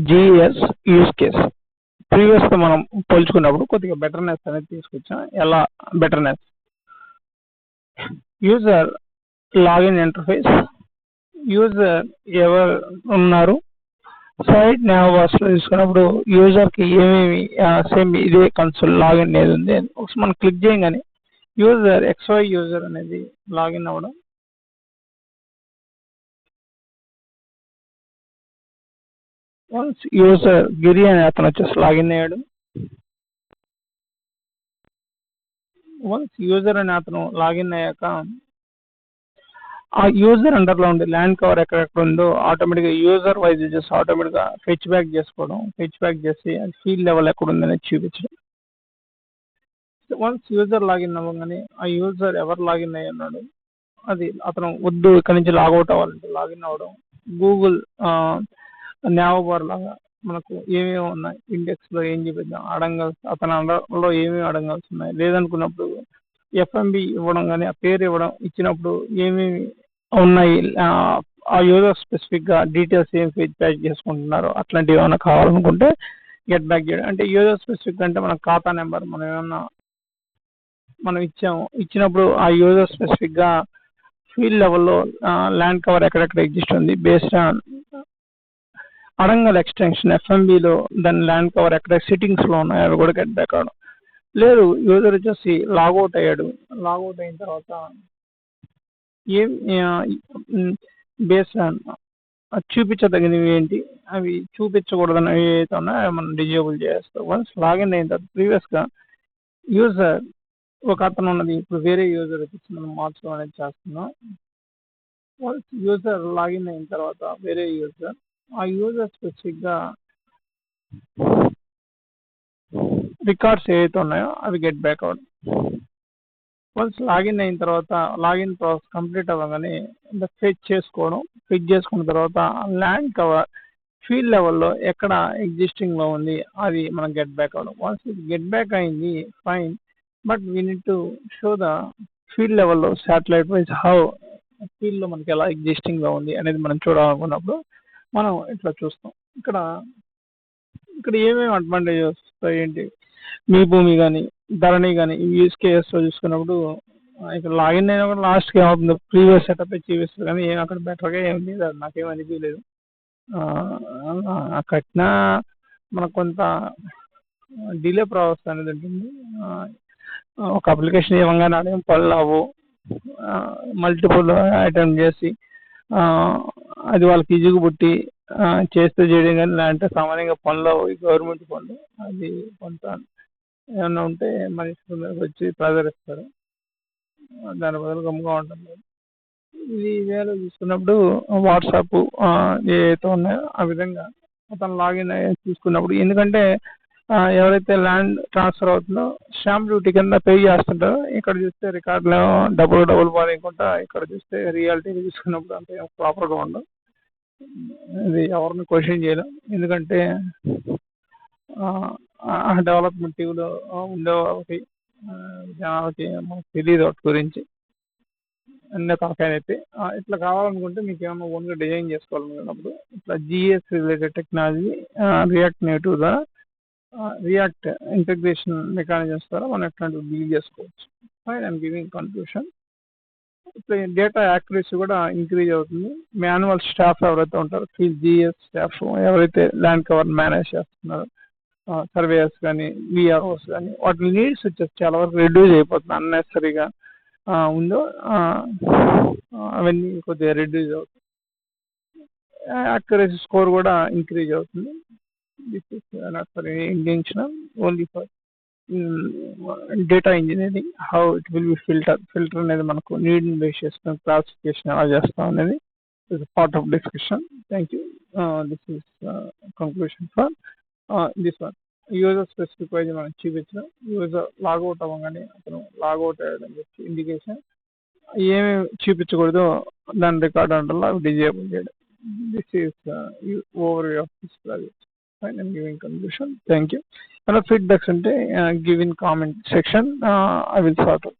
GS use case ప్రీవియస్తో మనం పోల్చుకున్నప్పుడు కొద్దిగా bitterness అనేది తీసుకొచ్చాం. ఎలా bitterness? User login interface, user ఎవరు ఉన్నారు, సైట్ nav బాక్స్లో తీసుకున్నప్పుడు యూజర్కి ఏమేమి సేమ్ ఇదే కన్సోల్ లాగిన్ అనేది ఉంది. ఒకసారి మనం క్లిక్ చేయగానే యూజర్ XY యూజర్ అనేది లాగిన్ అవ్వడం, వన్స్ యూజర్ గిరి అనే అతను వచ్చేసి లాగిన్ అయ్యాడు. వన్స్ యూజర్ అనే అతను లాగిన్ అయ్యాక ఆ యూజర్ అండర్లో ఉండే ల్యాండ్ కవర్ ఎక్కడెక్కడ ఉందో ఆటోమేటిక్గా యూజర్ వైజ్ చేసి ఆటోమేటిక్గా ఫెచ్ బ్యాక్ చేసుకోవడం, ఫెచ్ బ్యాక్ చేసి అది ఫీల్డ్ లెవెల్ ఎక్కడ ఉందనేది చూపించడం. వన్స్ యూజర్ లాగిన్ అవ్వగానే ఆ యూజర్ ఎవరు లాగిన్ అయ్యి ఉన్నాడు, అది అతను వద్దు ఇక్కడ నుంచి లాగౌట్ అవ్వాలంటే లాగిన్ అవ్వడం. గూగుల్ nav బార్ లాగా మనకు ఏమేమి ఉన్నాయి, ఇండెక్స్లో ఏం చూపిద్దాం, అడగాల్సి అతని అండర్లో ఏమేమి అడగాల్సి ఉన్నాయి, లేదనుకున్నప్పుడు ఎఫ్ఎంబి ఇవ్వడం కానీ ఆ పేరు ఇవ్వడం, ఇచ్చినప్పుడు ఏమేమి ఉన్నాయి, ఆ యూజర్ స్పెసిఫిక్గా డీటెయిల్స్ ఏం ఫీడ్ బ్యాక్ చేసుకుంటున్నారో అట్లాంటివి ఏమైనా కావాలనుకుంటే గెట్ బ్యాక్ చేయడం. అంటే యూజర్ స్పెసిఫిక్ అంటే మన ఖాతా నెంబర్ మనం ఏమన్నా మనం ఇచ్చినప్పుడు ఆ యూజర్ స్పెసిఫిక్గా ఫీల్డ్ లెవెల్లో ల్యాండ్ కవర్ ఎక్కడెక్కడ ఎగ్జిస్ట్ ఉంది బేస్డ్ ఆన్ అడంగల్ ఎక్స్టెన్షన్ ఎఫ్ఎంబిలో దాని ల్యాండ్ కవర్ ఎక్కడ సెట్టింగ్స్లో ఉన్నాయో అవి కూడా గెట్ బ్యాక్ అవడం. లేదు యూజర్ వచ్చేసి లాగౌట్ అయ్యాడు, లాగౌట్ అయిన తర్వాత ఏం బేస్డ్ ఆన్ చూపించదగినవి ఏంటి, అవి చూపించకూడదని ఏవైతే ఉన్నాయో అవి మనం డిజేబుల్ చేస్తాం. వన్స్ లాగిన్ అయిన తర్వాత ప్రీవియస్గా యూజర్ ఒక అతను ఉన్నది, ఇప్పుడు వేరే యూజర్ వచ్చేసి మనం మార్చడం అనేది చేస్తున్నాం. వన్స్ యూజర్ లాగిన్ అయిన తర్వాత వేరే యూజర్ ఆ యూజర్ స్పెసిఫిక్గా రికార్డ్స్ ఏవైతే ఉన్నాయో అవి గెట్ బ్యాక్ అవడం. వన్స్ లాగిన్ అయిన తర్వాత లాగిన్ ప్రాసెస్ కంప్లీట్ అవ్వగానే ఫెచ్ చేసుకోవడం, ఫెచ్ చేసుకున్న తర్వాత ల్యాండ్ కవర్ ఫీల్డ్ లెవెల్లో ఎక్కడ ఎగ్జిస్టింగ్లో ఉంది అది మనం గెట్ బ్యాక్ అవ్వడం. వన్స్ ఇది గెట్ బ్యాక్ అయింది fine, but we need to show the field లెవెల్లో శాటిలైట్ వైజ్ హౌ ఫీల్డ్లో మనకి ఎలా ఎగ్జిస్టింగ్లో ఉంది అనేది మనం చూడాలనుకున్నప్పుడు మనం ఇట్లా చూస్తాం. ఇక్కడ ఏమేమి అడ్వాంటేజెస్ వస్తాయి ఏంటి, మీ భూమి కానీ ధరణి కానీ ఈ యూజ్ కేసెస్లో చూసుకున్నప్పుడు ఇక్కడ లాగిన్ అయినా కూడా లాస్ట్కి ఏమవుతుంది ప్రీవియస్ సెటప్ చూపిస్తుంది, కానీ ఏం అక్కడ బెటర్గా ఏం లేదు, అది నాకేం అనిపించలేదు. కట్టిన మనకు కొంత డిలే ప్రాసెస్ అనేది ఉంటుంది. ఒక అప్లికేషన్ ఇవ్వగానే అదేం పనులు అవ్వు, మల్టిపుల్ అటెంప్ట్ చేసి అది వాళ్ళకి ఈజీగా పుట్టి చేస్తే చేయడం కానీ లేదంటే సామాన్యంగా పనులు అవ్వు. గవర్నమెంట్ పనులు అది కొంత ఏమన్నా ఉంటే మనిషి మీదకి వచ్చి ప్రెజర్ ఇస్తారు, దాని బదులు గమ్ముగా ఉంటుంది. ఇది వేరే చూసుకున్నప్పుడు వాట్సాప్ ఏవైతే ఉన్నాయో ఆ విధంగా అతను లాగిన్ అయ్యి చూసుకున్నప్పుడు, ఎందుకంటే ఎవరైతే ల్యాండ్ ట్రాన్స్ఫర్ అవుతుందో స్టాంప్ డ్యూటీ కింద పే చేస్తుంటారో ఇక్కడ చూస్తే రికార్డులో డబుల్ పారేయకుండా ఇక్కడ చూస్తే రియాలిటీ చూసుకున్నప్పుడు అంత ప్రాపర్గా ఉండవు. ఇది ఎవరిని క్వశ్చన్ చేయలేం, ఎందుకంటే డెవలప్మెంట్ టీవీలో ఉండే వాళ్ళకి జనాలకి మనకు తెలియదు వాటి గురించి అన్నీ తలకాయనైతే. ఇట్లా కావాలనుకుంటే మీకు ఏమన్నా ఓన్గా డిజైన్ చేసుకోవాలనుకున్నప్పుడు ఇట్లా GS related technology React Native ద్వారా రియాక్ట్ ఇంటగ్రేషన్ మెకానిజమ్స్ ద్వారా మనం ఇట్లాంటివి బిల్డ్ చేసుకోవచ్చు. Fine, I'm giving conclusion. ఇట్లా డేటా యాక్యురసీ కూడా ఇంక్రీజ్ అవుతుంది. మాన్యువల్ స్టాఫ్ ఎవరైతే ఉంటారో జిఎస్ స్టాఫ్ ఎవరైతే ల్యాండ్ కవర్ మేనేజ్ చేస్తున్నారో సర్వేయర్స్ కానీ విఆర్ఓస్ కానీ వాటి నీడ్స్ వచ్చేసి చాలా వరకు రెడ్యూస్ అయిపోతుంది. అన్నెసరీగా ఉందో అవన్నీ కొద్దిగా రెడ్యూస్ అవుతుంది. యాక్యురసీ స్కోర్ కూడా ఇంక్రీజ్ అవుతుంది. This is not for intentional, only for data engineering how it will be filter అనేది మనకు నీడ్ని బేస్ చేసుకుని క్లాసిఫికేషన్ ఎలా చేస్తాం అనేది is part of discussion. Thank you. This is conclusion for this one. User specific wise మనం చూపించడం, user logout అవ్వగానే అతను లాగౌట్ అయ్యాడని చెప్పి ఇండికేషన్, ఏమేమి చూపించకూడదో దాని రికార్డ్ అండర్లో అవి డిజేబుల్ చేయడం. This is over view of this project. Fine, I'm giving conclusion. Thank you. Feedbacks unte give in comment section. I will sort out.